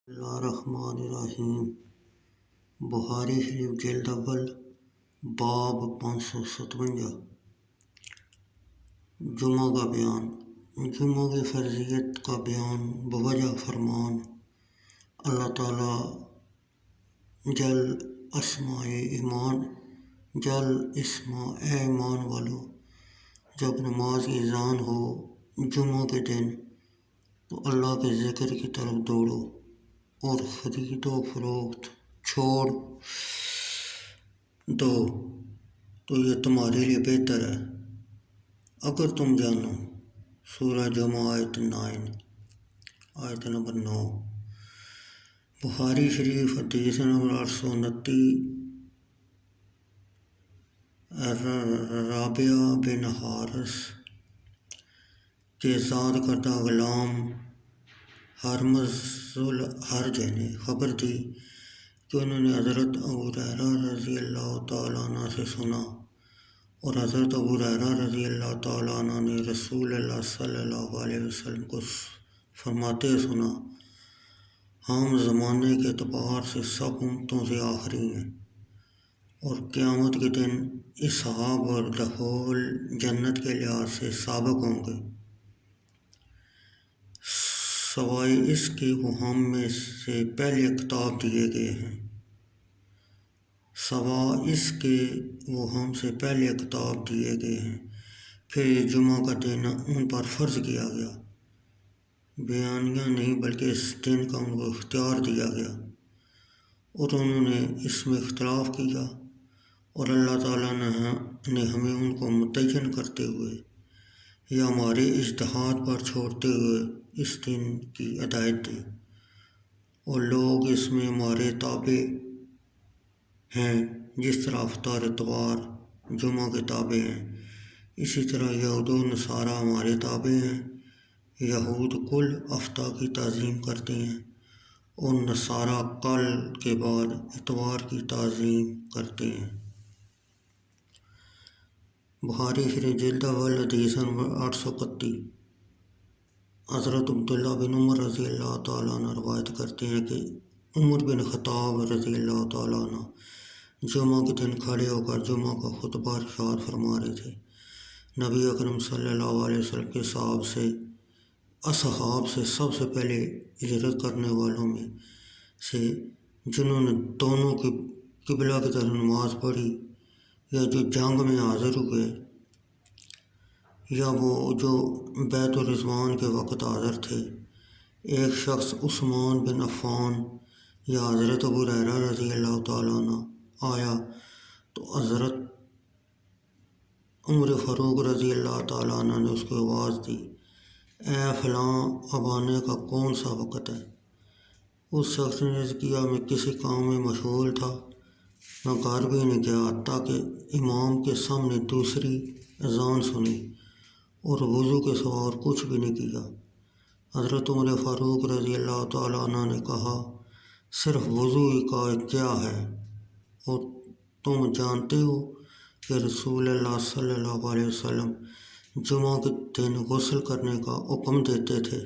اللہ الرحمن الرحیم۔ بخاری شریف جلد اول باب 557۔ جمعہ کا بیان۔ جمعہ کی فرضیت کا بیان بوجہ فرمان اللہ تعالیٰ جل اسماء ایمان اے ایمان والو، جب نماز کی اذان ہو جمعہ کے دن تو اللہ کے ذکر کی طرف دوڑو اور خرید و فروخت چھوڑ دو تو یہ تمہارے لیے بہتر ہے اگر تم جانو۔ سورہ جمعہ آیت نمبر 9۔ بخاری شریف حدیث نمبر 829۔ رابعہ بن حارث کے زاد کردہ غلام ہرمز الحرج نے خبر دی کہ انہوں نے حضرت ابو ہریرہ رضی اللہ تعالیٰ عنہ سے سنا، اور حضرت ابو ہریرہ رضی اللہ تعالیٰ عنہ نے رسول اللہ صلی اللہ علیہ وسلم کو فرماتے سنا، ہم زمانے کے اعتبار سے سب امتوں سے آخری ہیں، اور قیامت کے دن اصحاب اور دخول جنت کے لحاظ سے سابق ہوں گے، سوائے اس کے وہ ہم میں سے پہلے خطاب دیے گئے ہیں۔ پھر یہ جمعہ کا دن ان پر فرض کیا گیا، بیانیہ نہیں بلکہ اس دن کا ان کو اختیار دیا گیا، اور انہوں نے اس میں اختلاف کیا، اور اللہ تعالیٰ نے ہمیں ان کو متعین کرتے ہوئے یا ہمارے اجتہاد پر چھوڑتے ہوئے اس دن کی ہدایت دی، اور لوگ اس میں ہمارے تابع ہیں جس طرح افطار اتوار جمعہ کے تابع ہیں، اسی طرح یہود و نصارہ ہمارے تابع ہیں۔ یہود کل ہفتہ کی تعظیم کرتے ہیں اور نصارہ کل کے بعد اتوار کی تعظیم کرتے ہیں۔ بخاری شریف جلد اول حدیث نمبر 831۔ حضرت عبداللہ بن عمر رضی اللہ تعالیٰ عنہ روایت کرتے ہیں کہ عمر بن خطاب رضی اللہ تعالیٰ عنہ جمعہ کے دن کھڑے ہو کر جمعہ کا خطبہ ارشاد فرما رہے تھے۔ نبی اکرم صلی اللہ علیہ وسلم کے اصحاب سے سب سے پہلے ہجرت کرنے والوں میں سے جنہوں نے دونوں کی قبلہ کی طرف نماز پڑھی، یا جو جنگ میں حاضر ہوئے، یا وہ جو بیت الرضوان کے وقت حاضر تھے، ایک شخص عثمان بن عفان یا حضرت ابو ہریرہ رضی اللہ تعالیٰ عنہ آیا تو حضرت عمر فاروق رضی اللہ تعالیٰ عنہ نے اس کو آواز دی، اے فلاں، اب آنے کا کون سا وقت ہے؟ اس شخص نے عرض کیا، میں کسی کام میں مشغول تھا، میں گھر بھی نہیں گیا حتیٰ کہ امام کے سامنے دوسری اذان سنی، اور وضو کے سوا اور کچھ بھی نہیں کیا۔ حضرت عمر فاروق رضی اللہ تعالیٰ عنہ نے کہا، صرف وضو ہی کا کیا ہے، اور تم جانتے ہو کہ رسول اللہ صلی اللہ علیہ وسلم جمعہ کے دن غسل کرنے کا حکم دیتے تھے۔